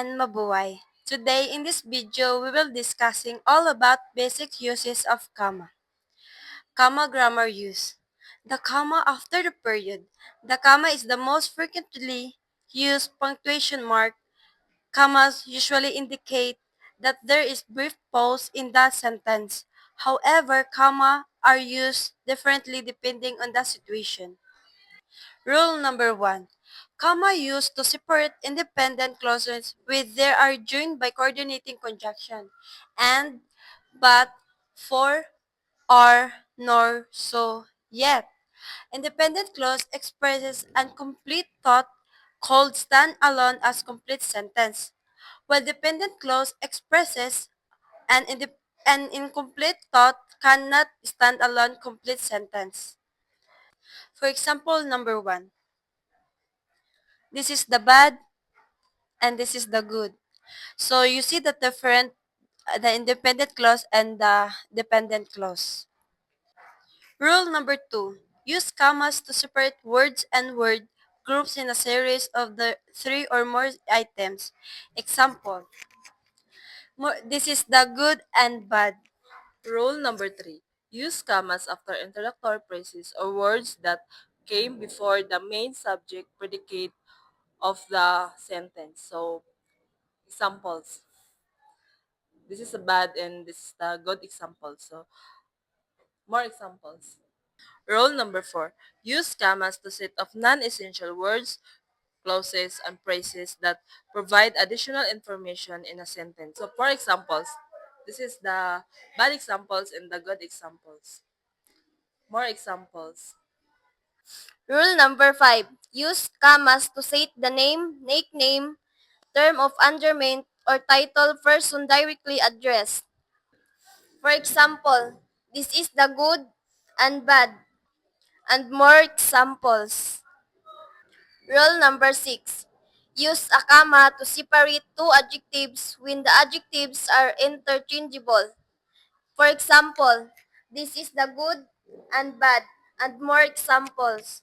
and mabuhay. Today in this video, we will discussing all about basic uses of comma. Comma grammar use. The comma after the period. The comma is the most frequently used punctuation mark. Commas usually indicate that there is brief pause in that sentence. However, comma are used differently depending on the situation. Rule number 1. Comma used to separate independent clauses with they are joined by coordinating conjunction. And, but, for, are, nor, so, yet. Independent clause expresses incomplete thought called stand alone as complete sentence, while dependent clause expresses an incomplete thought cannot stand alone complete sentence. For example, number 1. This is the bad and this is the good. So you see the different, the independent clause and the dependent clause. Rule number 2. Use commas to separate words and word groups in a series of the 3 or more items. Example, this is the good and bad. Rule number 3. Use commas after introductory phrases or words that came before the main subject predicate of the sentence. So, examples. This is a bad and this is the good example. So, more examples. Rule number 4. Use commas to set off non-essential words, clauses, and phrases that provide additional information in a sentence. So, for examples, this is the bad examples and the good examples. More examples. Rule number 5. Use commas to state the name, nickname, term of endearment, or title person directly addressed. For example, this is the good and bad, and more examples. Rule number 6. Use a comma to separate two adjectives when the adjectives are interchangeable. For example, this is the good and bad, and more examples.